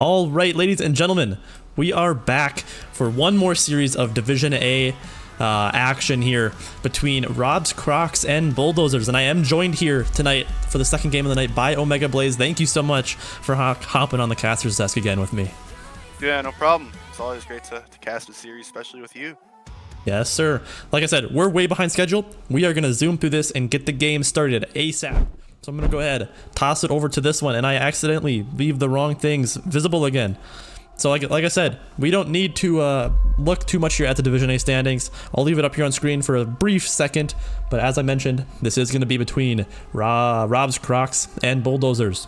All right, ladies and gentlemen, we are back for one more series of Division A action here between Rob's Crocs and Bulldozers, and I am joined here tonight for the second game of the night by Omega Blaze. Thank you so much for hopping on the caster's desk again with me. Yeah, no problem. It's always great to cast a series, especially with you. Yes, sir. Like I said, we're way behind schedule. We are going to zoom through this and get the game started ASAP. So I'm going to go ahead, toss it over to this one, and I accidentally leave the wrong things visible again. So like I said, we don't need to look too much here at the Division A standings. I'll leave it up here on screen for a brief second, but as I mentioned, this is going to be between Rob's Crocs and Bulldozers.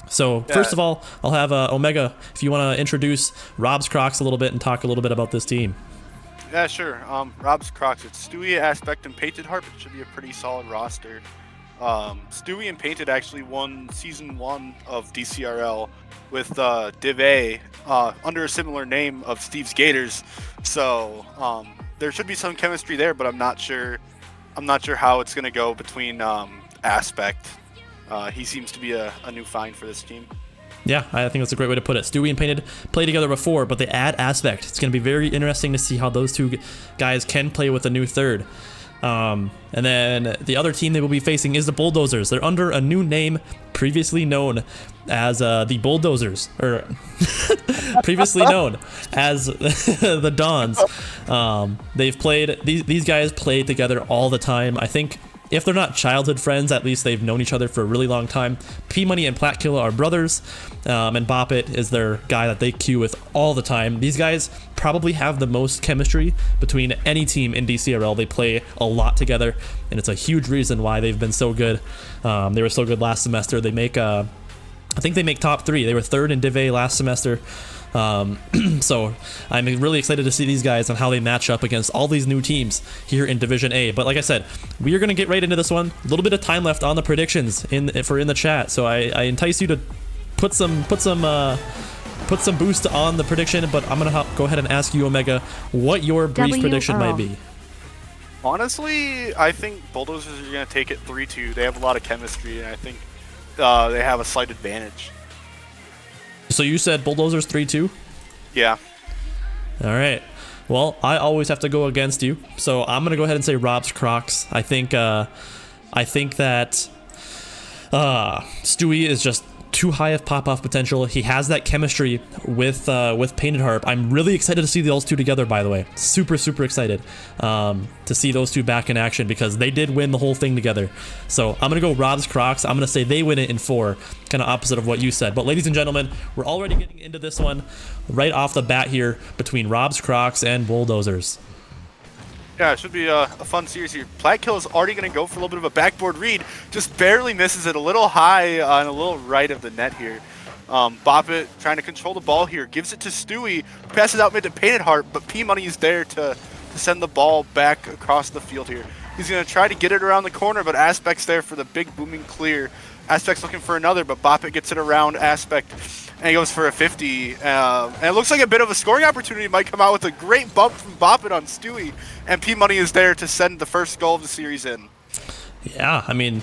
So first of all, I'll have Omega, if you want to introduce Rob's Crocs a little bit and talk a little bit about this team. Yeah, sure. Rob's Crocs, it's Stewie, Aspect, and Painted Harp. It should be a pretty solid roster. Stewie and Painted actually won Season 1 of DCRL with Div A under a similar name of Steve's Gators. So there should be some chemistry there, but I'm not sure how it's going to go between Aspect. He seems to be a new find for this team. Yeah, I think that's a great way to put it. Stewie and Painted played together before, but they add Aspect. It's going to be very interesting to see how those two guys can play with a new third. And then the other team they will be facing is the Bulldozers. They're under a new name, previously known as the Bulldozers, or previously known as the Dons. They've played, these guys play together all the time. I think if they're not childhood friends, at least they've known each other for a really long time. P-Money and Platkilla are brothers, and Bop It is their guy that they queue with all the time. These guys probably have the most chemistry between any team in DCRL. They play a lot together, and it's a huge reason why they've been so good. They were so good last semester. They make, I think they make top 3. They were 3rd in Div A last semester. So I'm really excited to see these guys and how they match up against all these new teams here in Division A. But like I said, we are going to get right into this one. A little bit of time left on the predictions in the chat, so I entice you to put some boost on the prediction. But I'm gonna go ahead and ask you, Omega, what your brief prediction might be. Honestly, I think Bulldozers are going to take it 3-2. They have a lot of chemistry, and I think they have a slight advantage. So you said Bulldozers 3-2? Yeah. All right. Well, I always have to go against you, so I'm gonna go ahead and say Rob's Crocs. I think that Stewie is just too high of pop-off potential. He has that chemistry with Painted Harp. I'm really excited to see those two together, by the way. Super excited to see those two back in action because they did win the whole thing together. So I'm gonna go Rob's Crocs. I'm gonna say they win it in 4, kind of opposite of what you said. But ladies and gentlemen, we're already getting into this one right off the bat here between Rob's Crocs and Bulldozers. Yeah, it should be a fun series here. Platkilla is already going to go for a little bit of a backboard read. Just barely misses it a little high and a little right of the net here. Bop It trying to control the ball here. Gives it to Stewie. Passes out mid to Painted Heart, but P-Money is there to send the ball back across the field here. He's going to try to get it around the corner, but Aspect's there for the big booming clear. Aspect's looking for another, but Bop It gets it around Aspect. And he goes for a 50. And it looks like a bit of a scoring opportunity might come out with a great bump from Bop It on Stewie. And P-Money is there to send the first goal of the series in. Yeah, I mean,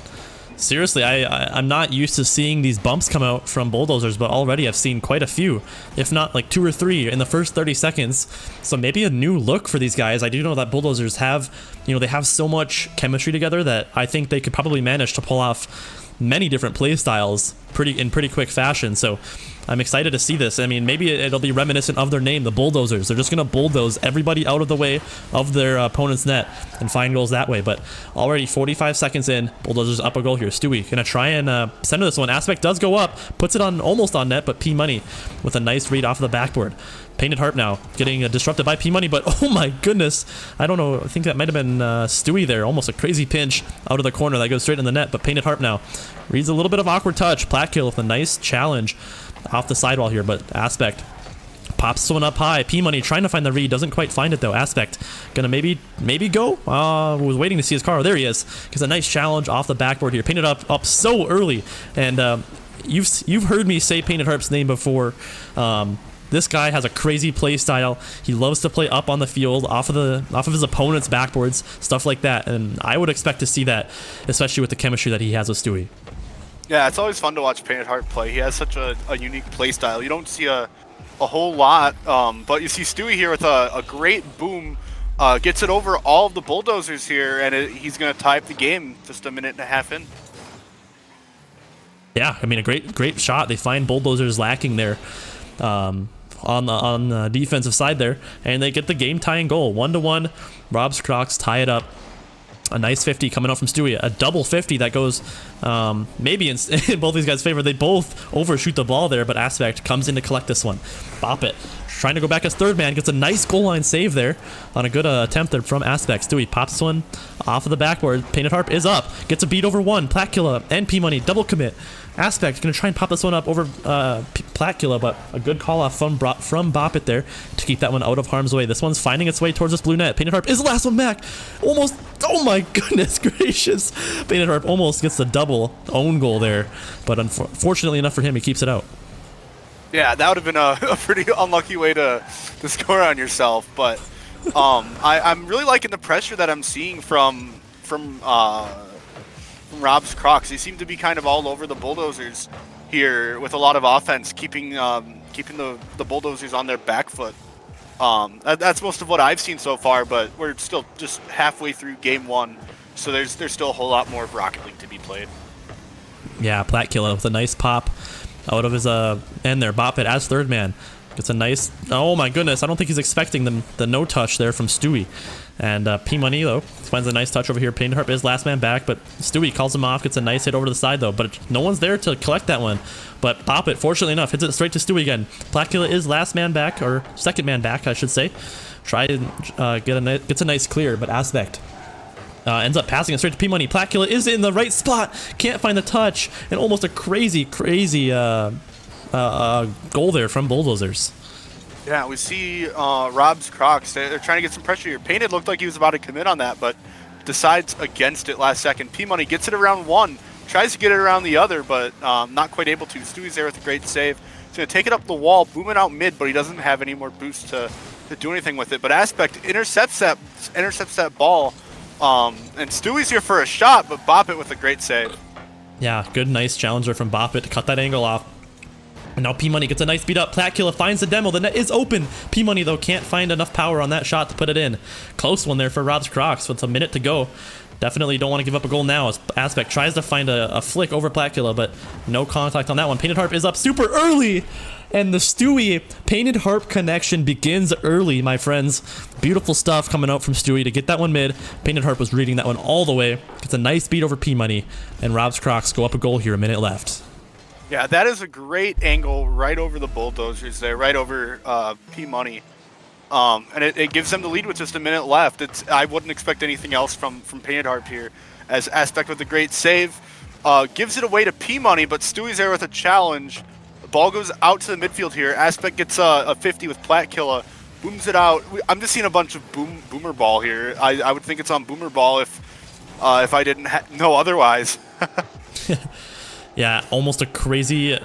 seriously, I'm not used to seeing these bumps come out from Bulldozers, but already I've seen quite a few, if not like 2 or 3 in the first 30 seconds. So maybe a new look for these guys. I do know that Bulldozers have, they have so much chemistry together that I think they could probably manage to pull off many different play styles in pretty quick fashion. So I'm excited to see this. I mean, maybe it'll be reminiscent of their name, the Bulldozers. They're just going to bulldoze everybody out of the way of their opponent's net and find goals that way. But already 45 seconds in, Bulldozers up a goal here. Stewie going to try and center this one. Aspect does go up, puts it on almost on net, but P-Money with a nice read off of the backboard. Painted Harp now getting disrupted by P-Money, but oh my goodness, I don't know, I think that might have been Stewie there. Almost a crazy pinch out of the corner that goes straight in the net, but Painted Harp now reads a little bit of awkward touch. Platkilla with a nice challenge off the sidewall here, but Aspect pops this one up high. P-Money trying to find the read, doesn't quite find it though. Aspect gonna maybe go. Was waiting to see his car. There he is. Gets a nice challenge off the backboard here. Painted up so early, and you've heard me say Painted Harp's name before. This guy has a crazy play style. He loves to play up on the field, off of his opponent's backboards, stuff like that. And I would expect to see that, especially with the chemistry that he has with Stewie. Yeah, it's always fun to watch Painted Heart play. He has such a unique play style. You don't see a whole lot, but you see Stewie here with a great boom. Gets it over all of the Bulldozers here, and he's going to tie up the game just a minute and a half in. Yeah, I mean, a great shot. They find Bulldozers lacking there on the defensive side there, and they get the game tying goal. 1-1. Rob's Crocs tie it up. A nice 50 coming out from Stewie. A double 50 that goes maybe in both these guys' favor. They both overshoot the ball there, but Aspect comes in to collect this one. Bop it. Trying to go back as third man. Gets a nice goal line save there on a good attempt there from Aspect. Stewie pops this one off of the backboard. Painted Harp is up. Gets a beat over one. Platcula and P-Money double commit. Aspect going to try and pop this one up over Platcula, but a good call off from Bop It there to keep that one out of harm's way. This one's finding its way towards this blue net. Painted Harp is the last one back. Almost. Oh my goodness gracious. Painted Harp almost gets the double own goal there, but unfortunately enough for him, he keeps it out. Yeah, that would have been a pretty unlucky way to score on yourself, but I'm really liking the pressure that I'm seeing from Rob's Crocs. They seem to be kind of all over the Bulldozers here with a lot of offense, keeping the Bulldozers on their back foot. That's most of what I've seen so far, but we're still just halfway through game one, so there's still a whole lot more of Rocket League to be played. Yeah, Platcula with a nice pop out of his end there. Bop It as third man. Gets a nice, oh my goodness, I don't think he's expecting the no touch there from Stewie. And P-Money, though, finds a nice touch over here. Painted Harp is last man back, but Stewie calls him off, gets a nice hit over to the side, though. But no one's there to collect that one. But Bop It, fortunately enough, hits it straight to Stewie again. Platcula is last man back, or second man back, I should say. Try and gets a nice clear, but Aspect ends up passing it straight to P-Money. Platcula is in the right spot, can't find the touch, and almost a crazy goal there from Bulldozers. Yeah, we see Rob's Crocs. They're trying to get some pressure here. Painted looked like he was about to commit on that, but decides against it last second. P-Money gets it around one, tries to get it around the other, but not quite able to. Stewie's there with a great save. He's going to take it up the wall, boom it out mid, but he doesn't have any more boost to do anything with it. But Aspect intercepts that ball, and Stewie's here for a shot, but Bop It with a great save. Yeah, good, nice challenger from Bop It to cut that angle off. And now P-Money gets a nice beat up. Platcula finds the demo. The net is open. P-Money, though, can't find enough power on that shot to put it in. Close one there for Rob's Crocs with a minute to go. Definitely don't want to give up a goal now as Aspect tries to find a flick over Platcula, but no contact on that one. Painted Harp is up super early. And the Stewie Painted Harp connection begins early, my friends. Beautiful stuff coming out from Stewie to get that one mid. Painted Harp was reading that one all the way. Gets a nice beat over P-Money. And Rob's Crocs go up a goal here, a minute left. Yeah, that is a great angle right over the Bulldozers there, right over P-Money. And it gives them the lead with just a minute left. I wouldn't expect anything else from Painted Harp here, as Aspect with a great save. Gives it away to P-Money, but Stewie's there with a challenge. The ball goes out to the midfield here. Aspect gets a 50 with Platcula, booms it out. I'm just seeing a bunch of boomer ball here. I would think it's on boomer ball if I didn't know otherwise. Yeah, almost a crazy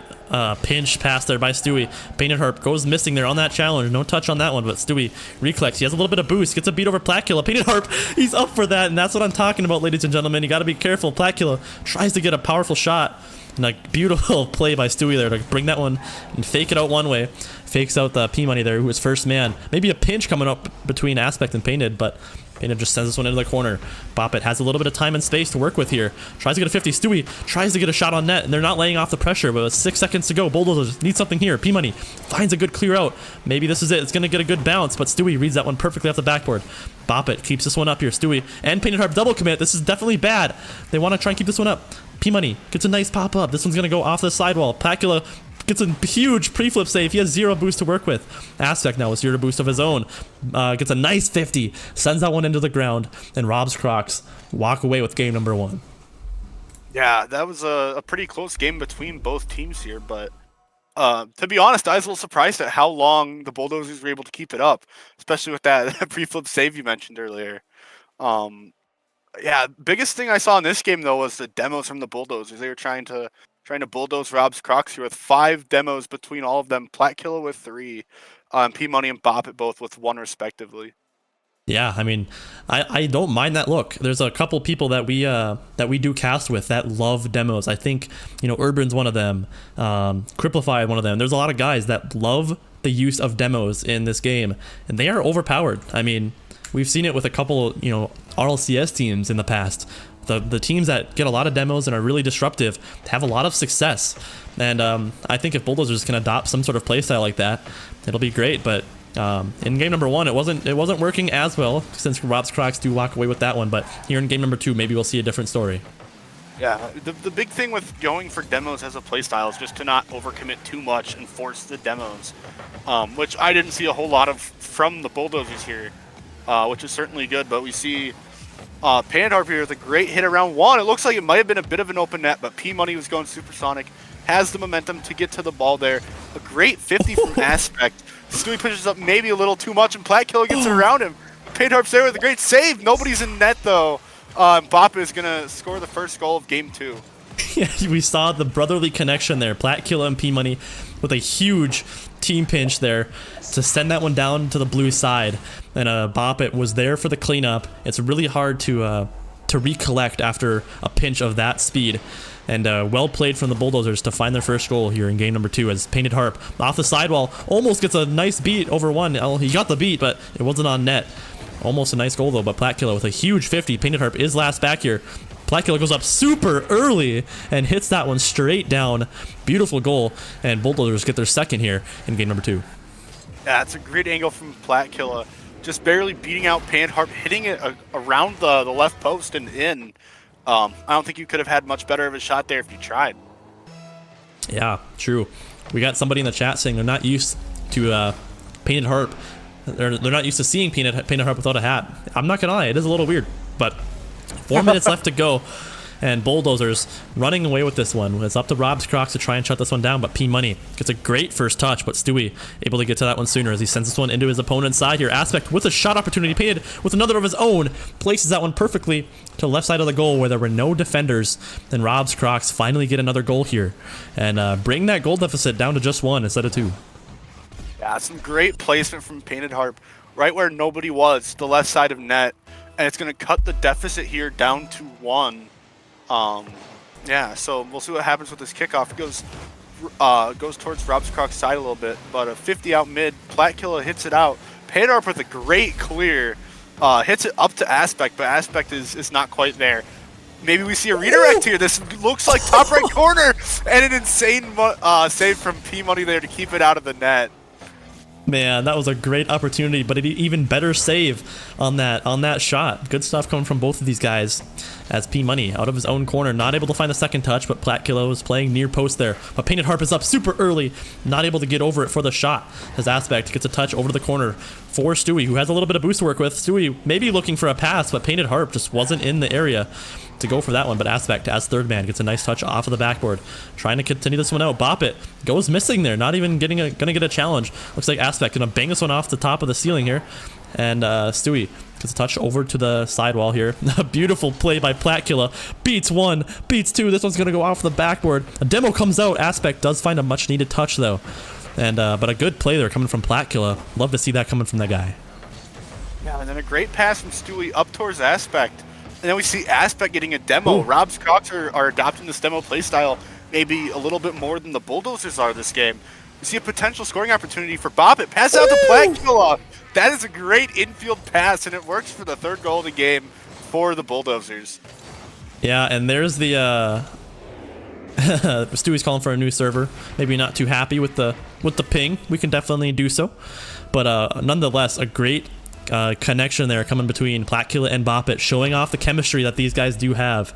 pinch pass there by Stewie. Painted Harp goes missing there on that challenge. No touch on that one, but Stewie recollects. He has a little bit of boost. Gets a beat over Platcula. Painted Harp, he's up for that, and that's what I'm talking about, ladies and gentlemen. You got to be careful. Platcula tries to get a powerful shot. And a beautiful play by Stewie there to bring that one and fake it out one way. Fakes out the P-Money there, who was first man. Maybe a pinch coming up between Aspect and Painted, but Painted just sends this one into the corner. Bop It has a little bit of time and space to work with here. Tries to get a 50. Stewie tries to get a shot on net, and they're not laying off the pressure, but with 6 seconds to go, Bulldozers need something here. P-Money finds a good clear out. Maybe this is it. It's going to get a good bounce, but Stewie reads that one perfectly off the backboard. Bop It keeps this one up here. Stewie and Painted Harp double commit. This is definitely bad. They want to try and keep this one up. P-Money gets a nice pop up. This one's going to go off the sidewall. Platcula gets a huge pre-flip save. He has 0 boost to work with. Aspect now with 0 boost of his own. Gets a nice 50. Sends that one into the ground. And Rob's Crocs walk away with game number 1. Yeah, that was a pretty close game between both teams here. But to be honest, I was a little surprised at how long the Bulldozers were able to keep it up, especially with that pre-flip save you mentioned earlier. Yeah, biggest thing I saw in this game though was the demos from the Bulldozers. They were trying to bulldoze Rob's Crocs here with 5 demos between all of them. Platcula with 3, P-Money and Bop It both with 1 respectively. Yeah, I mean, I don't mind that look. There's a couple people that we do cast with that love demos. I think, you know, Urban's one of them, Cripplify one of them. There's a lot of guys that love the use of demos in this game, and they are overpowered. I mean, we've seen it with a couple, you know, RLCS teams in the past. The teams that get a lot of demos and are really disruptive have a lot of success. And I think if Bulldozers can adopt some sort of playstyle like that, it'll be great. But in game number 1, it wasn't working as well, since Rob's Crocs do walk away with that one. But here in game number 2, maybe we'll see a different story. Yeah, the big thing with going for demos as a playstyle is just to not overcommit too much and force the demos, which I didn't see a whole lot of from the Bulldozers here, which is certainly good. But we see Pandarp here with a great hit around 1. It looks like it might have been a bit of an open net, but P-Money was going supersonic, has the momentum to get to the ball there. A great 50 from Aspect. Stewie pushes up maybe a little too much, and Platkiller gets it around him. Pandarp's there with a great save. Nobody's in net, though. Bappa is going to score the first goal of game 2. Yeah, we saw the brotherly connection there. Platkiller and P-Money with a huge team pinch there to send that one down to the blue side. And Bappa was there for the cleanup. It's really hard to recollect after a pinch of that speed. And well played from the Bulldozers to find their first goal here in game number 2, as Painted Harp off the sidewall almost gets a nice beat over 1. Well, he got the beat, but it wasn't on net. Almost a nice goal though, but Platkiller with a huge 50. Painted Harp is last back here. Platkiller goes up super early and hits that one straight down. Beautiful goal, and Bulldozers get their second here in game number 2. Yeah, it's a great angle from Platkiller. Just barely beating out Painted Harp, hitting it around the left post and in. I don't think you could have had much better of a shot there if you tried. Yeah, true. We got somebody in the chat saying they're not used to Painted Harp. They're not used to seeing Painted Harp without a hat. I'm not gonna lie, it is a little weird, but 4 minutes left to go, and Bulldozers running away with this one. It's up to Rob's Crocs to try and shut this one down, but P-Money gets a great first touch, but Stewie able to get to that one sooner as he sends this one into his opponent's side here. Aspect with a shot opportunity, Painted with another of his own, places that one perfectly to the left side of the goal where there were no defenders. Then Rob's Crocs finally get another goal here and bring that goal deficit down to just 1 instead of 2. Yeah, some great placement from Painted Harp, right where nobody was, the left side of net, and it's going to cut the deficit here down to 1. Yeah, so we'll see what happens with this kickoff. It goes towards Rob's Crocs side a little bit, but a 50 out mid. Platkiller hits it out. Painted Harp with a great clear, hits it up to Aspect, but Aspect is not quite there. Maybe we see a redirect here. This looks like top right corner, and an insane save from P-Money there to keep it out of the net. Man, that was a great opportunity, but an even better save on that shot. Good stuff coming from both of these guys, as P-Money out of his own corner, not able to find the second touch, but Platkiller was playing near post there. But Painted Harp is up super early, not able to get over it for the shot. His Aspect gets a touch over to the corner for Stewie, who has a little bit of boost to work with. Stewie maybe looking for a pass, but Painted Harp just wasn't in the area to go for that one, but Aspect as third man gets a nice touch off of the backboard, trying to continue this one out. Bop it goes missing there, not even gonna get a challenge. Looks like Aspect gonna bang this one off the top of the ceiling here, and Stewie gets a touch over to the sidewall here. A beautiful play by Platkiller, beats 1, beats 2. This one's gonna go off the backboard. A demo comes out. Aspect does find a much needed touch though, and but a good play there coming from Platkiller. Love to see that coming from that guy. Yeah, and then a great pass from Stewie up towards Aspect. And then we see Aspect getting a demo. Ooh. Rob's Crocs are adopting this demo playstyle maybe a little bit more than the Bulldozers are this game. We see a potential scoring opportunity for Bop. Pass out to Platkiller. That is a great infield pass, and it works for the third goal of the game for the Bulldozers. Yeah, and there's the Stewie's calling for a new server. Maybe not too happy with the ping. We can definitely do so, but nonetheless, a great connection there coming between Platkiller and Boppet, showing off the chemistry that these guys do have.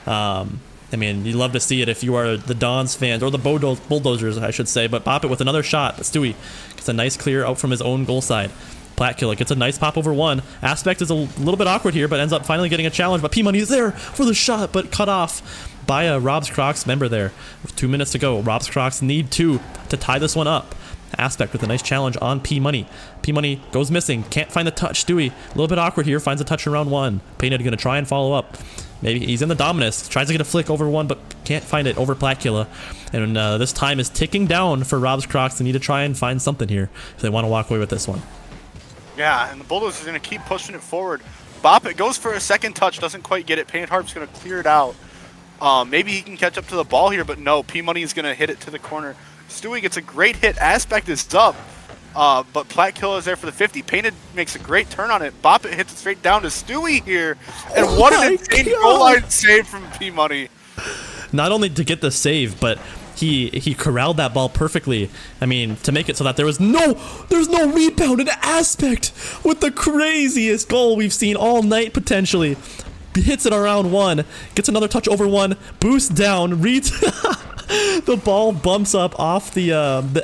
I mean, you love to see it if you are the Dons fans, or the Bulldozers, I should say. But Boppet with another shot. But Stewie gets a nice clear out from his own goal side. Platkiller gets a nice pop over 1. Aspect is a little bit awkward here, but ends up finally getting a challenge. But P-Money is there for the shot, but cut off by a Rob's Crocs member there. With 2 minutes to go, Rob's Crocs need 2 to tie this one up. Aspect with a nice challenge on P-Money. P-Money goes missing, can't find the touch. Stewie, a little bit awkward here, finds a touch in round 1. Painted gonna try and follow up. Maybe he's in the Dominus, tries to get a flick over 1, but can't find it over Platkiller. And this time is ticking down for Rob's Crocs. They need to try and find something here if they want to walk away with this one. Yeah, and the Bulldozers are going to keep pushing it forward. Bop It goes for a second touch, doesn't quite get it. Painted Harp's going to clear it out. Maybe he can catch up to the ball here, but no. P-Money is going to hit it to the corner. Stewie gets a great hit. Aspect is up, but Plat Killer is there for the 50. Painted makes a great turn on it. Bop It hits it straight down to Stewie here. And what an insane goal line save from P-Money. Not only to get the save, but he corralled that ball perfectly. I mean, to make it so that there's no rebound. An Aspect with the craziest goal we've seen all night potentially. Hits it around one, gets another touch over one, boost down, reads the ball bumps up off the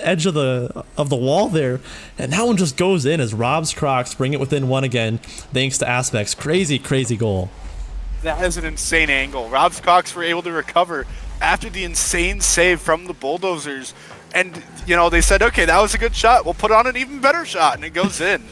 edge of the wall there, and that one just goes in as Rob's Crocs bring it within one again, thanks to Aspect's crazy goal. That is an insane angle. Rob's Crocs were able to recover after the insane save from the Bulldozers, and you know they said, okay, that was a good shot. We'll put on an even better shot, and it goes in.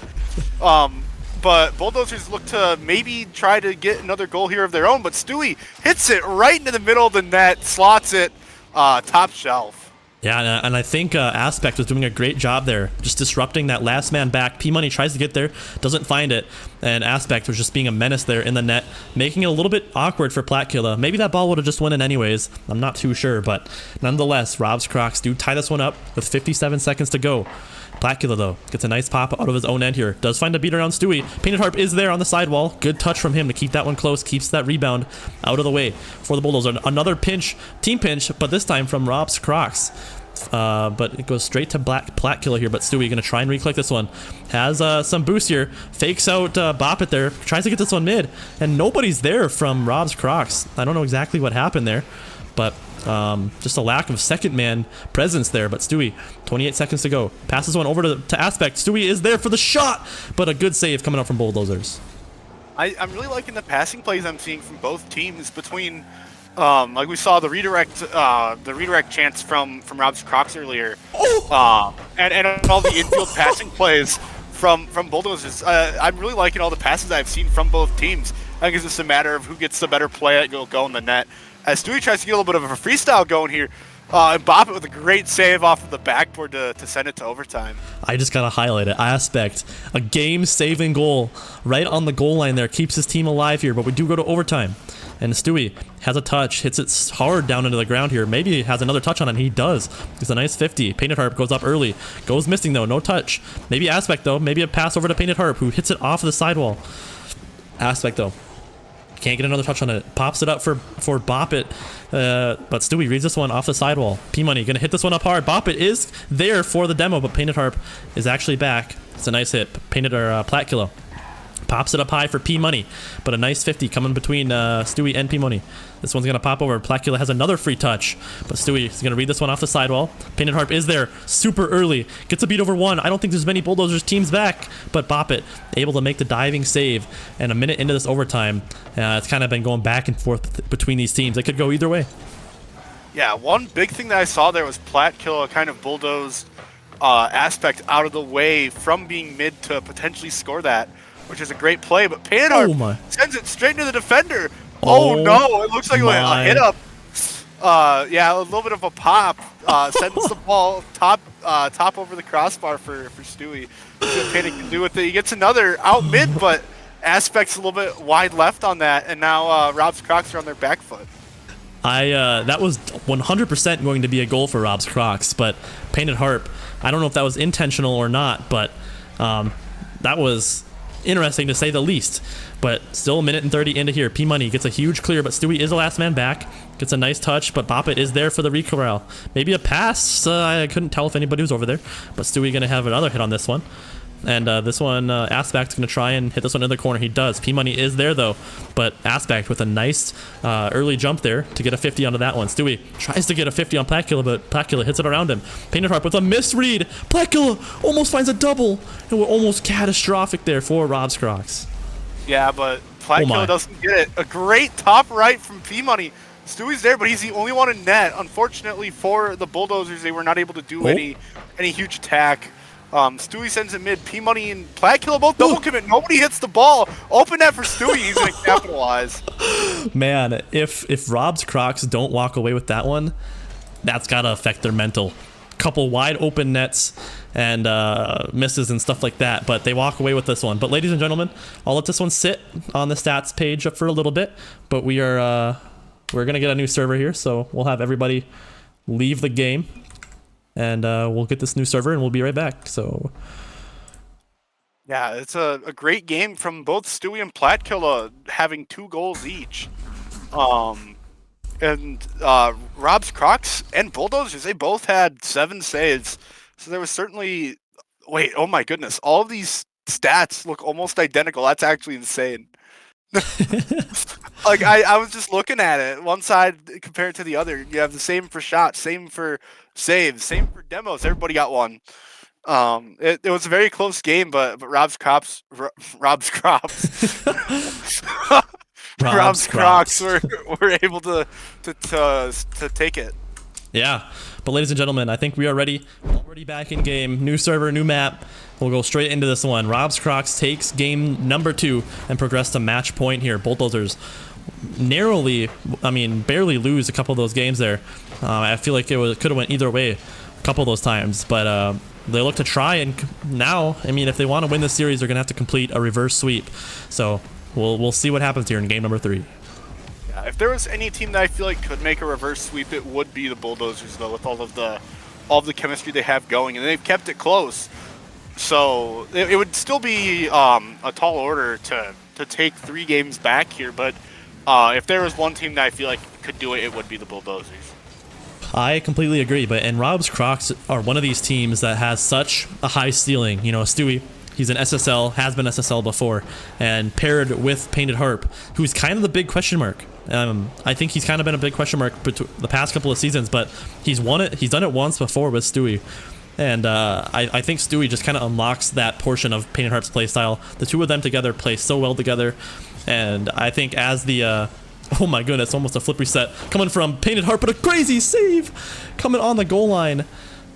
But Bulldozers look to maybe try to get another goal here of their own, but Stewie hits it right into the middle of the net, slots it top shelf. Yeah, and I think Aspect was doing a great job there, just disrupting that last man back. P-Money tries to get there, doesn't find it, and Aspect was just being a menace there in the net, making it a little bit awkward for Platkilla. Maybe that ball would have just went in anyways, I'm not too sure, but nonetheless, Rob's Crocs do tie this one up with 57 seconds to go. Platkilla, though, gets a nice pop out of his own end here. Does find a beater on Stewie. Painted Harp is there on the sidewall. Good touch from him to keep that one close. Keeps that rebound out of the way for the Bulldozer. Another pinch, team pinch, but this time from Rob's Crocs. But it goes straight to Platkilla here, but Stewie going to try and reclick this one. Has some boost here. Fakes out Bop It there. Tries to get this one mid. And nobody's there from Rob's Crocs. I don't know exactly what happened there, but just a lack of second man presence there. But Stewie, 28 seconds to go, passes one over to Aspect. Stewie is there for the shot, but a good save coming up from Bulldozers. I'm really liking the passing plays I'm seeing from both teams between like we saw the redirect chance from Rob's Crocs earlier, and all the infield passing plays from Bulldozers. I'm really liking all the passes I've seen from both teams. I think it's just a matter of who gets the better play that will go in the net. As Stewie tries to get a little bit of a freestyle going here, and Bop It with a great save off of the backboard to send it to overtime. I just gotta highlight it. Aspect, a game-saving goal right on the goal line there, keeps his team alive here, but we do go to overtime. And Stewie has a touch, hits it hard down into the ground here. Maybe he has another touch on it, and he does. It's a nice 50. Painted Harp goes up early. Goes missing, though. No touch. Maybe Aspect, though. Maybe a pass over to Painted Harp, who hits it off the sidewall. Aspect, though. Can't get another touch on it. Pops it up for Bop It. But Stewie reads this one off the sidewall. P-Money going to hit this one up hard. Bop It is there for the demo, but Painted Harp is actually back. It's a nice hit. Painted Platkilla pops it up high for P-Money, but a nice 50 coming between Stewie and P-Money. This one's going to pop over. Platkilla has another free touch, but Stewie is going to read this one off the sidewall. Painted Harp is there super early. Gets a beat over one. I don't think there's many Bulldozers teams back, but Bop It able to make the diving save. And a minute into this overtime, it's kind of been going back and forth between these teams. It could go either way. Yeah, one big thing that I saw there was Platkilla kind of bulldozed Aspect out of the way from being mid to potentially score that, which is a great play, but Painted Harp sends it straight into the defender. Oh no, it looks like a hit up. Yeah, a little bit of a pop. Sends the ball top over the crossbar for Stewie. See what Painted can do with it. He gets another out mid, but Aspect's a little bit wide left on that, and now Rob's Crocs are on their back foot. That was 100% going to be a goal for Rob's Crocs, but Painted Harp, I don't know if that was intentional or not, but that was interesting to say the least. But still a minute and 30 into here. P-Money gets a huge clear, but Stewie is the last man back. Gets a nice touch, but Bop It is there for the recorral. Maybe a pass. I couldn't tell if anybody was over there, but Stewie going to have another hit on this one. And this one, Aspect's going to try and hit this one in the corner. He does. P-Money is there, though. But Aspect with a nice early jump there to get a 50 onto that one. Stewie tries to get a 50 on Platkilla, but Platkilla hits it around him. Painted Harp with a misread. Platkilla almost finds a double. And we're almost catastrophic there for Rob's Crocs. Yeah, but Platkilla doesn't get it. A great top right from P-Money. Stewie's there, but he's the only one in net. Unfortunately for the Bulldozers, they were not able to do any huge attack. Stewie sends it mid. P-Money and Platkilla both double commit. Nobody hits the ball. Open net for Stewie. He's going to capitalize. Man, if Rob's Crocs don't walk away with that one, that's got to affect their mental couple wide open nets and misses and stuff like that, but they walk away with this one. But ladies and gentlemen, I'll let this one sit on the stats page for a little bit, but we're gonna get a new server here, so we'll have everybody leave the game, and we'll get this new server and we'll be right back. So yeah, it's a great game from both Stewie and Platkilla, having 2 goals each. And Rob's Crocs and Bulldozers, they both had 7 saves. So there was certainly... Wait, oh my goodness. All of these stats look almost identical. That's actually insane. Like, I was just looking at it. One side compared to the other. You have the same for shots, same for saves, same for demos. Everybody got one. It was a very close game, but Rob's Crocs were able to take it. Yeah, but ladies and gentlemen, I think we are ready. Already back in game. New server, new map. We'll go straight into this one. Rob's Crocs takes game number 2 and progress to match point here. Bulldozers narrowly, barely lose a couple of those games there. I feel like it could have went either way a couple of those times, but they look to try, and now, if they want to win this series, they're going to have to complete a reverse sweep. So we'll see what happens here in game number 3. Yeah, if there was any team that I feel like could make a reverse sweep, it would be the Bulldozers, though, with all of the chemistry they have going, and they've kept it close. So it would still be a tall order to take 3 games back here, but if there was one team that I feel like could do it, it would be the Bulldozers. I completely agree, and Rob's Crocs are one of these teams that has such a high ceiling. Stewie, he's an SSL, has been SSL before, and paired with Painted Harp, who's kind of the big question mark. I think he's kind of been a big question mark the past couple of seasons, but he's won it. He's done it once before with Stewie, and I think Stewie just kind of unlocks that portion of Painted Harp's playstyle. The two of them together play so well together, and I think as the oh my goodness, almost a flip reset coming from Painted Harp, but a crazy save coming on the goal line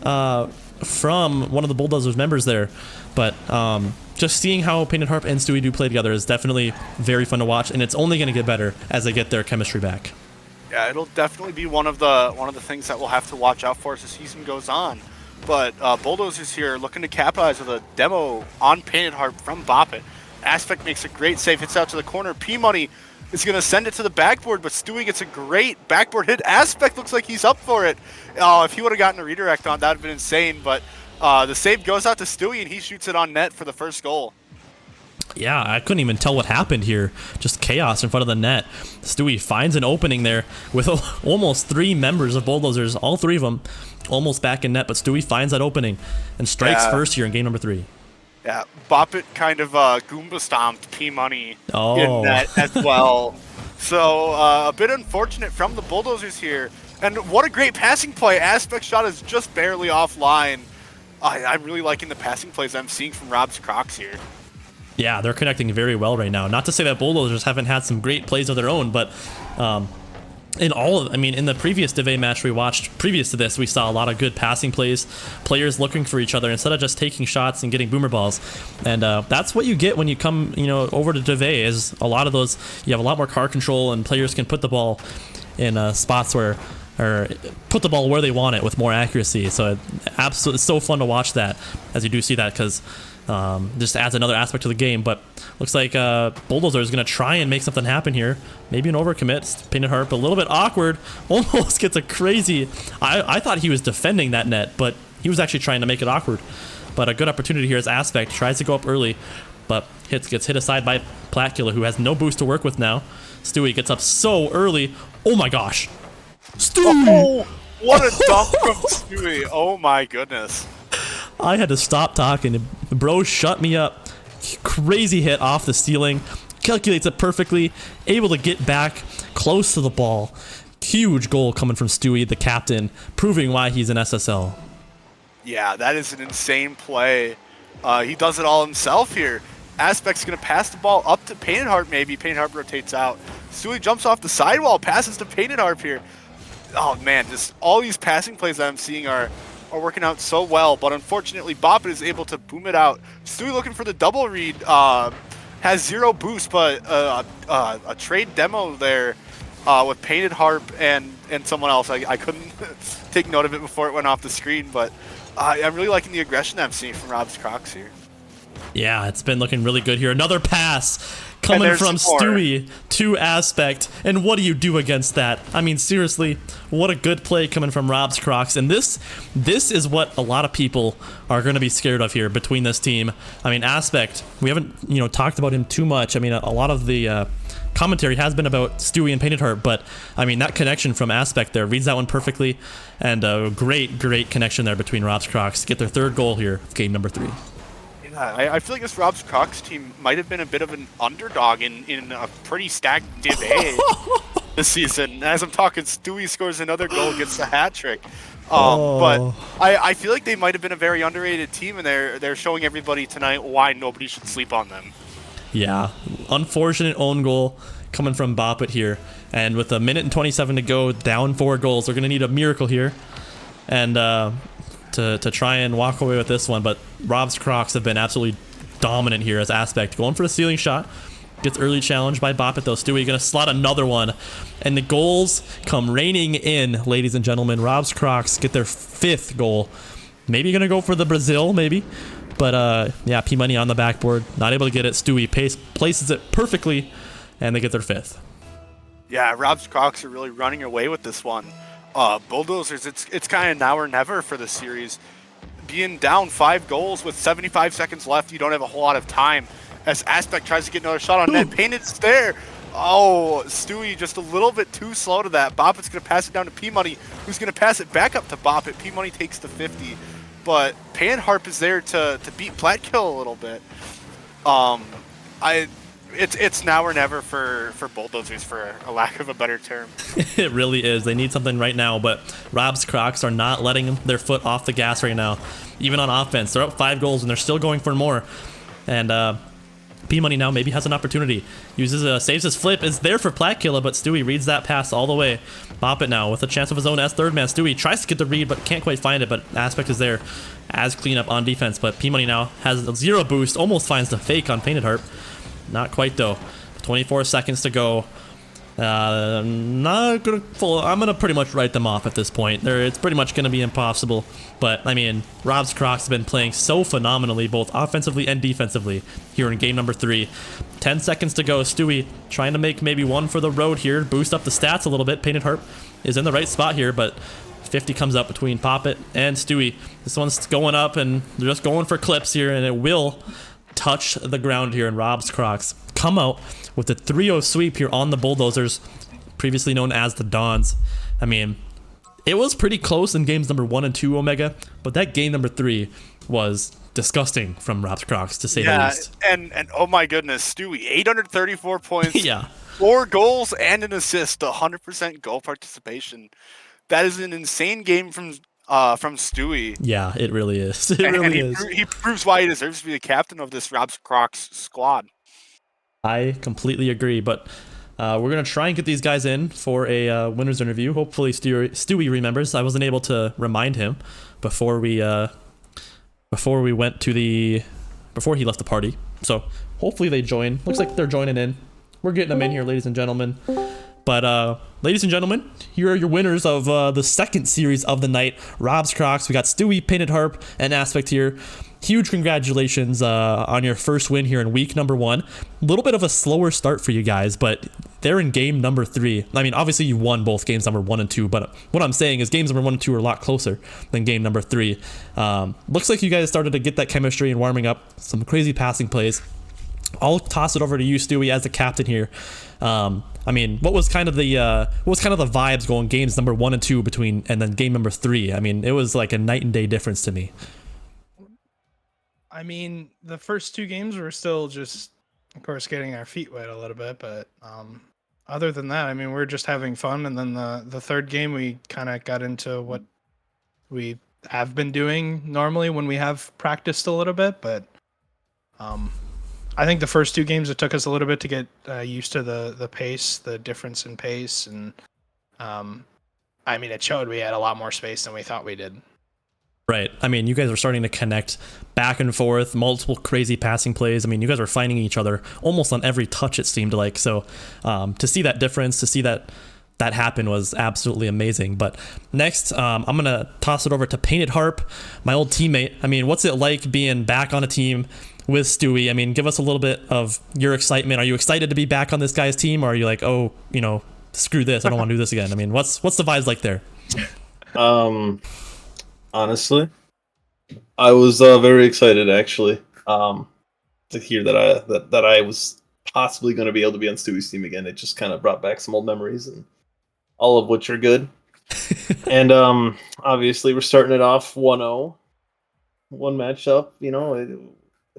from one of the Bulldozers members there. But just seeing how Painted Harp and Stewie do play together is definitely very fun to watch, and it's only going to get better as they get their chemistry back. Yeah, it'll definitely be one of the things that we'll have to watch out for as the season goes on. But Bulldozers here looking to capitalize with a demo on Painted Harp from Bop It. Aspect makes a great save, hits out to the corner. P-Money is going to send it to the backboard, but Stewie gets a great backboard hit. Aspect looks like he's up for it. If he would have gotten a redirect on, that would have been insane, but the save goes out to Stewie, and he shoots it on net for the first goal. Yeah, I couldn't even tell what happened here. Just chaos in front of the net. Stewie finds an opening there with almost 3 members of Bulldozers, all 3 of them almost back in net, but Stewie finds that opening and strikes first here in game number 3. Yeah, Bop It kind of Goomba stomped P-Money in net as well. So a bit unfortunate from the Bulldozers here. And what a great passing play. Aspect shot is just barely offline. I'm really liking the passing plays I'm seeing from Rob's Crocs here. Yeah, they're connecting very well right now. Not to say that Bulldozers haven't had some great plays of their own, but in the previous DIV match we watched previous to this, we saw a lot of good passing plays, players looking for each other instead of just taking shots and getting boomer balls. And that's what you get when you come, over to DIV, is a lot of those, you have a lot more car control, and players can put the ball in spots where, or put the ball where they want it with more accuracy. So it's so fun to watch that, as you do see that, because just adds another aspect to the game. But looks like Bulldozer is going to try and make something happen here. Maybe an overcommit. Painted Harp a little bit awkward. Almost gets a crazy... I thought he was defending that net, but he was actually trying to make it awkward. But a good opportunity here as Aspect tries to go up early, but gets hit aside by Platkilla, who has no boost to work with now. Stewie gets up so early. Oh my gosh. Stewie! Oh, what a dunk from Stewie. Oh my goodness. I had to stop talking. Bro shut me up. Crazy hit off the ceiling. Calculates it perfectly. Able to get back close to the ball. Huge goal coming from Stewie, the captain, proving why he's an SSL. Yeah, that is an insane play. He does it all himself here. Aspect's going to pass the ball up to Painted Harp maybe. Painted Harp rotates out. Stewie jumps off the sidewall, passes to Painted Harp here. Oh man, just all these passing plays that I'm seeing are working out so well, but unfortunately Bop It is able to boom it out. Stewie looking for the double read, has 0 boost, but a trade demo there with Painted Harp and someone else. I couldn't take note of it before it went off the screen, but I'm really liking the aggression I'm seeing from Rob's Crocs here. Yeah, it's been looking really good here. Another pass coming from Stewie to Aspect. And what do you do against that? I mean, seriously, what a good play coming from Rob's Crocs. And this is what a lot of people are going to be scared of here between this team. I mean, Aspect, we haven't, talked about him too much. I mean, a lot of the commentary has been about Stewie and Painted Heart, but I mean, that connection from Aspect there reads that one perfectly. And a great connection there between Rob's Crocs. Get their third goal here of game number 3. I feel like this Rob's Crocs team might have been a bit of an underdog in a pretty stacked Div A this season. As I'm talking, Stewie scores another goal, gets the hat trick. But I feel like they might have been a very underrated team, and they're showing everybody tonight why nobody should sleep on them. Yeah, unfortunate own goal coming from Boppet here. And with 1 minute and 27 to go, down 4 goals, they're going to need a miracle here. And to try and walk away with this one, but Rob's Crocs have been absolutely dominant here as Aspect. Going for the ceiling shot. Gets early challenge by Boppet though. Stewie gonna slot another one. And the goals come raining in, ladies and gentlemen. Rob's Crocs get their 5th goal. Maybe gonna go for the Brazil, maybe. But yeah, P-Money on the backboard. Not able to get it. Stewie places it perfectly, and they get their 5th. Yeah, Rob's Crocs are really running away with this one. Bulldozers, it's kind of now or never for the series. Being down 5 goals with 75 seconds left, you don't have a whole lot of time. As Aspect tries to get another shot on net, Painted's there. Oh, Stewie just a little bit too slow to that. Boppet's going to pass it down to P-Money, who's going to pass it back up to Boppet. P-Money takes the 50, but Pan Harp is there to beat Platkill a little bit. It's now or never for Bulldozers, for a lack of a better term. It really is. They need something right now, but Rob's Crocs are not letting their foot off the gas right now. Even on offense, they're up 5 goals and they're still going for more. And P-Money now maybe has an opportunity. Saves his flip. Is there for Platkilla, but Stewie reads that pass all the way. Boppet now with a chance of his own as third man. Stewie tries to get the read, but can't quite find it, but Aspect is there as cleanup on defense. But P-Money now has a 0 boost, almost finds the fake on Painted Harp. Not quite though. 24 seconds to go. I'm gonna pretty much write them off at this point. It's pretty much gonna be impossible. But I mean, Rob's Crocs has been playing so phenomenally, both offensively and defensively, here in game number 3. 10 seconds to go. Stewie trying to make maybe one for the road here, boost up the stats a little bit. Painted Harp is in the right spot here, but 50 comes up between Poppet and Stewie. This one's going up, and they're just going for clips here, and it will touch the ground here, and Rob's Crocs come out with the 3-0 sweep here on the Bulldozers, previously known as the Dons. I mean, it was pretty close in games number 1 and 2, Omega, but that game number 3 was disgusting from Rob's Crocs, to say the least. And oh my goodness, Stewie, 834 points, yeah, 4 goals and an assist, 100% goal participation. That is an insane game from Stewie. Yeah, it really is. It really is. He proves why he deserves to be the captain of this Rob's Crocs squad. I completely agree, but we're going to try and get these guys in for a winner's interview. Hopefully Stewie remembers. I wasn't able to remind him before he left the party. So hopefully they join. Looks like they're joining in. We're getting them in here, ladies and gentlemen. But ladies and gentlemen, here are your winners of the second series of the night. Rob's Crocs. We got Stewie, Painted Harp, and Aspect here. Huge congratulations on your first win here in week number 1. A little bit of a slower start for you guys, but they're in game number 3. I mean, obviously you won both games number 1 and 2, but what I'm saying is games number 1 and 2 are a lot closer than game number 3. Looks like you guys started to get that chemistry and warming up. Some crazy passing plays. I'll toss it over to you, Stewie, as the captain here. I mean, what was kind of the vibes going games number 1 and 2 and then game number 3? I mean, it was like a night and day difference to me. I mean, the first 2 games were still just, of course, getting our feet wet a little bit, but other than that, I mean, we're just having fun. And then the third game, we kind of got into what we have been doing normally when we have practiced a little bit, but I think the first 2 games, it took us a little bit to get used to the pace, the difference in pace. And I mean, it showed we had a lot more space than we thought we did. Right. I mean, you guys are starting to connect back and forth, multiple crazy passing plays. I mean, you guys are finding each other almost on every touch, it seemed like. So to see that difference, to see that that happened was absolutely amazing. But next, I'm going to toss it over to Painted Harp, my old teammate. I mean, what's it like being back on a team with Stewie? I mean, give us a little bit of your excitement. Are you excited to be back on this guy's team, or are you like, oh, you know, screw this, I don't want to do this again? I mean, what's the vibes like there? Honestly, I was very excited actually to hear that I was possibly going to be able to be on Stewie's team again. It just kind of brought back some old memories, and all of which are good. And obviously we're starting it off 1-0, one matchup. You know,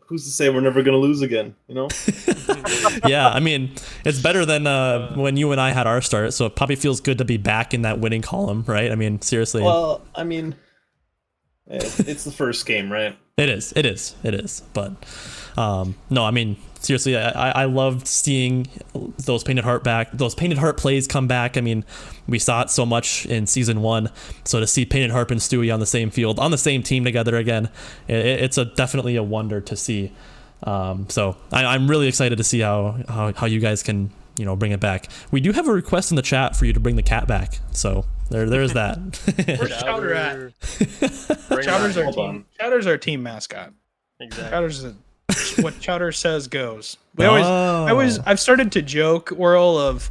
who's to say we're never going to lose again? You know. Yeah, I mean, it's better than when you and I had our start, so it probably feels good to be back in that winning column, right? I mean, seriously. Well, I mean, it's the first game, right? It is. But no, I mean, seriously, I loved seeing those Painted Heart plays come back. I mean, we saw it so much in season 1, so to see Painted Harp and Stewie on the same field, on the same team together again, it's definitely a wonder to see. So I'm really excited to see how you guys can, you know, bring it back. We do have a request in the chat for you to bring the cat back, so there's that. Where's Chowder at? Chowder's our team mascot. Exactly. Chowder's what Chowder says goes. I've started to joke, Whirl, of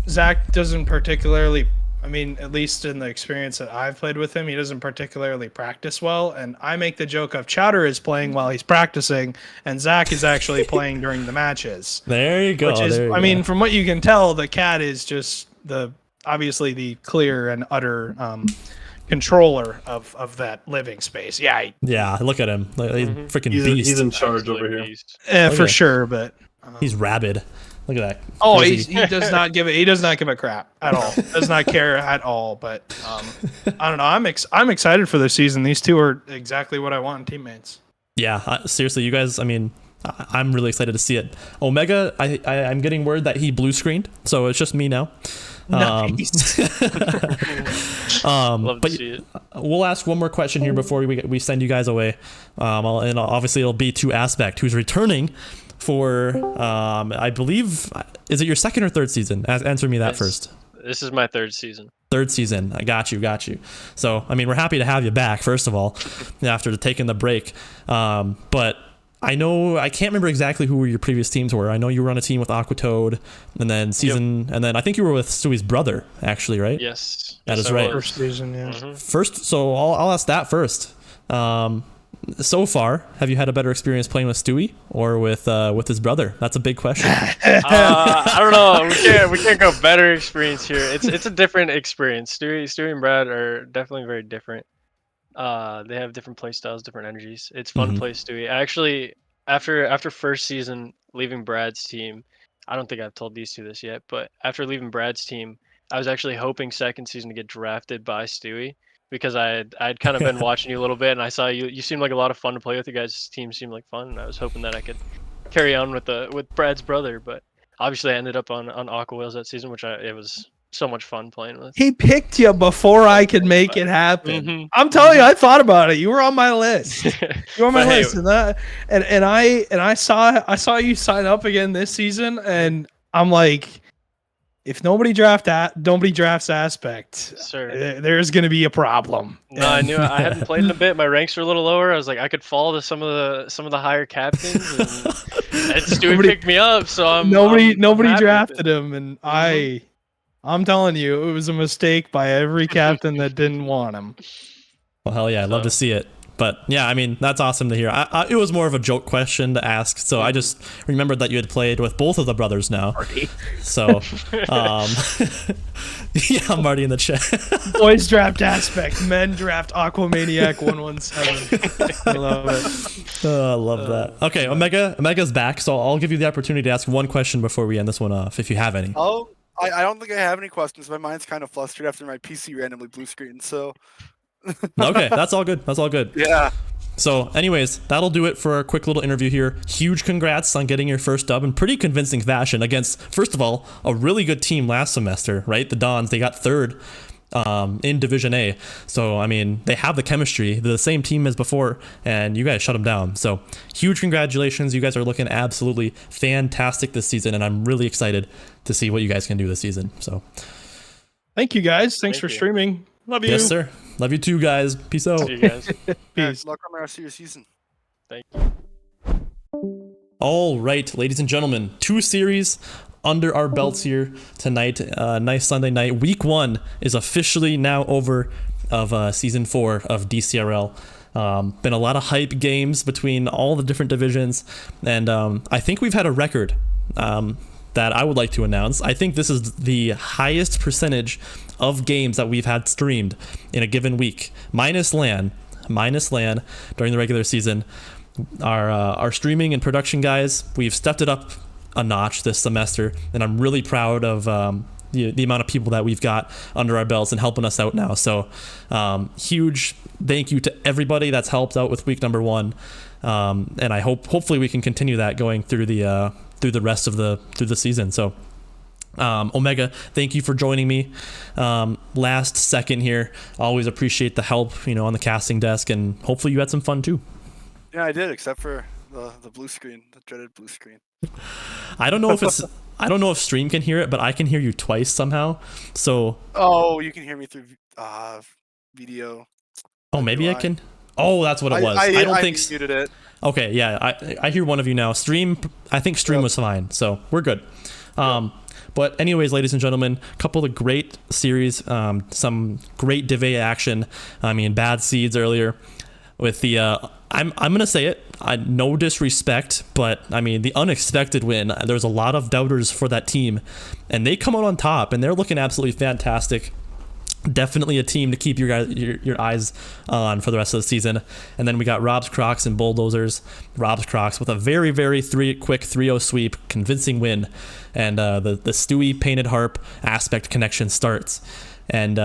Zach doesn't particularly, I mean, at least in the experience that I've played with him, he doesn't particularly practice well. And I make the joke of Chowder is playing while he's practicing, and Zach is actually playing during the matches. There you go. Which is, I mean, from what you can tell, the cat is just obviously the clear and utter controller of that living space. Yeah. Yeah, look at him. He's freaking beast. He's in charge over here. Yeah, for sure, but he's rabid. Look at that. Oh, he does not give a crap at all. Does not care at all. But I don't know. I'm excited for this season. These two are exactly what I want in teammates. Yeah, seriously, you guys. I mean, I'm really excited to see it. Omega, I'm getting word that he blue screened, so it's just me now. Nice. Love to see it. We'll ask one more question here before we send you guys away. And obviously it'll be to Aspect, who's returning for I believe, is it your second or third season? Answer me that first. This is my third season. Third season. I got you. So I mean, we're happy to have you back, first of all, after taking the break. But I know I can't remember exactly who your previous teams were. I know you were on a team with Aquatoad, and then and then I think you were with Stewie's brother, actually, right? Yes, that is right. First season, yeah. Mm-hmm. First, so I'll ask that first. So far, have you had a better experience playing with Stewie or with his brother? That's a big question. I don't know. We can't go better experience here. It's a different experience. Stewie and Brad are definitely very different. They have different play styles, different energies. It's fun to play Stewie. Actually, after first season leaving Brad's team, I don't think I've told these two this yet, but after leaving Brad's team, I was actually hoping second season to get drafted by Stewie because I'd kind of been watching you a little bit, and I saw you seemed like a lot of fun to play with. You guys' team seemed like fun, and I was hoping that I could carry on with Brad's brother, but obviously I ended up on Aqua Whales that season, which it was so much fun playing with. He picked you before I could make it happen. Mm-hmm. I'm telling you, I thought about it. You were on my list. You were on my list, and I saw you sign up again this season, and I'm like, if nobody drafts Aspect, sir, there's gonna be a problem. No, I knew I hadn't played in a bit. My ranks were a little lower. I was like, I could fall to some of the higher captains, and Stewie picked me up. So nobody drafted him, and I'm telling you, it was a mistake by every captain that didn't want him. Well, hell yeah, I'd love to see it. But yeah, I mean, that's awesome to hear. It was more of a joke question to ask, so I just remembered that you had played with both of the brothers now. Marty. So, yeah, Marty in the chat. Boys draft Aspect, men draft Aquamaniac 117. I love it. I love that. Okay, Omega's back, so I'll give you the opportunity to ask one question before we end this one off, if you have any. Oh, I don't think I have any questions. My mind's kind of flustered after my PC randomly blue screen, so... Okay, that's all good. Yeah. So anyways, that'll do it for our quick little interview here. Huge congrats on getting your first dub in pretty convincing fashion against, first of all, a really good team last semester, right? The Dons, they got third in Division A. So, I mean, they have the chemistry. They're the same team as before, and you guys shut them down. So, huge congratulations. You guys are looking absolutely fantastic this season, and I'm really excited to see what you guys can do this season. So, Thank you guys. Thanks Thank for you. streaming. Love you. yes, sir. Love you too, guys. Peace out. See you guys. Peace. Luck on the rest of your season. Thank you. All right, ladies and gentlemen, 2 series under our belts here tonight. Nice Sunday night. Week 1 is officially now over of season 4 of DCRL. Been a lot of hype games between all the different divisions, and I think we've had a record that I would like to announce. I think this is the highest percentage of games that we've had streamed in a given week, minus LAN during the regular season. Our streaming and production guys, we've stepped it up a notch this semester, and I'm really proud of the amount of people that we've got under our belts and helping us out now. So huge thank you to everybody that's helped out with week number 1, and I hopefully we can continue that going through the rest of the season. So Omega, thank you for joining me last second here. Always appreciate the help, on the casting desk, and hopefully you had some fun too. Yeah, I did, except for the blue screen, the dreaded blue screen. I don't know if stream can hear it, but I can hear you twice somehow. So Oh, you can hear me through video. oh, maybe I can. Oh, that's what it was. I don't think. Muted it. Okay, yeah, I hear one of you now. I think stream was fine, so we're good. But anyways, ladies and gentlemen, a couple of great series, some great Div A action. I mean, bad seeds earlier with the. I'm gonna say it. No disrespect, but I mean the unexpected win. There's a lot of doubters for that team, and they come out on top, and they're looking absolutely fantastic. Definitely a team to keep your eyes on for the rest of the season. And then we got Rob's Crocs and Bulldozers. Rob's Crocs with a very, very quick 3-0 sweep, convincing win. And the Stewie painted harp aspect connection starts. And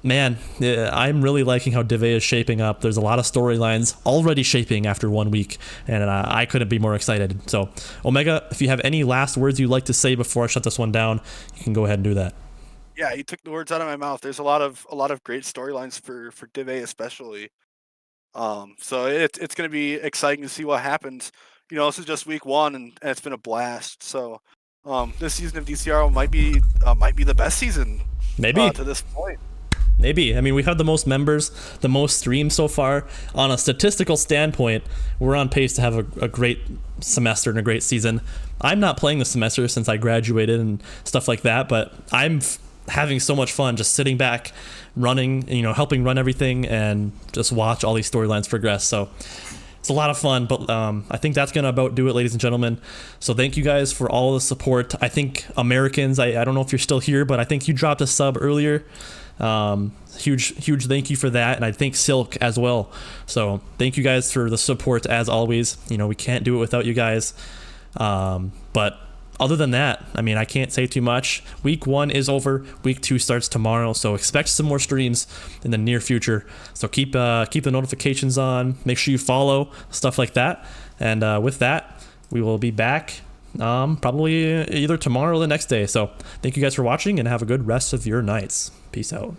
man, I'm really liking how Div A is shaping up. There's a lot of storylines already shaping after 1 week, and I couldn't be more excited. So Omega, if you have any last words you'd like to say before I shut this one down, you can go ahead and do that. Yeah, you took the words out of my mouth. There's a lot of great storylines for Div A especially. So it's going to be exciting to see what happens. This is just week 1, and it's been a blast. So this season of DCRL might be the best season Maybe to this point. Maybe. I mean, we've had the most members, the most streams so far. On a statistical standpoint, we're on pace to have a great semester and a great season. I'm not playing this semester since I graduated and stuff like that, but I'm having so much fun just sitting back, running, helping run everything, and just watch all these storylines progress. So it's a lot of fun, but I think that's going to about do it, ladies and gentlemen. So thank you guys for all the support. I think Americans, I don't know if you're still here, but I think you dropped a sub earlier. Huge thank you for that, and I thank Silk as well. So thank you guys for the support as always. We can't do it without you guys. But other than that, I mean, I can't say too much. Week 1 is over. Week 2 starts tomorrow, so expect some more streams in the near future. So keep the notifications on. Make sure you follow, stuff like that. And with that, we will be back probably either tomorrow or the next day. So thank you guys for watching, and have a good rest of your nights. Peace out.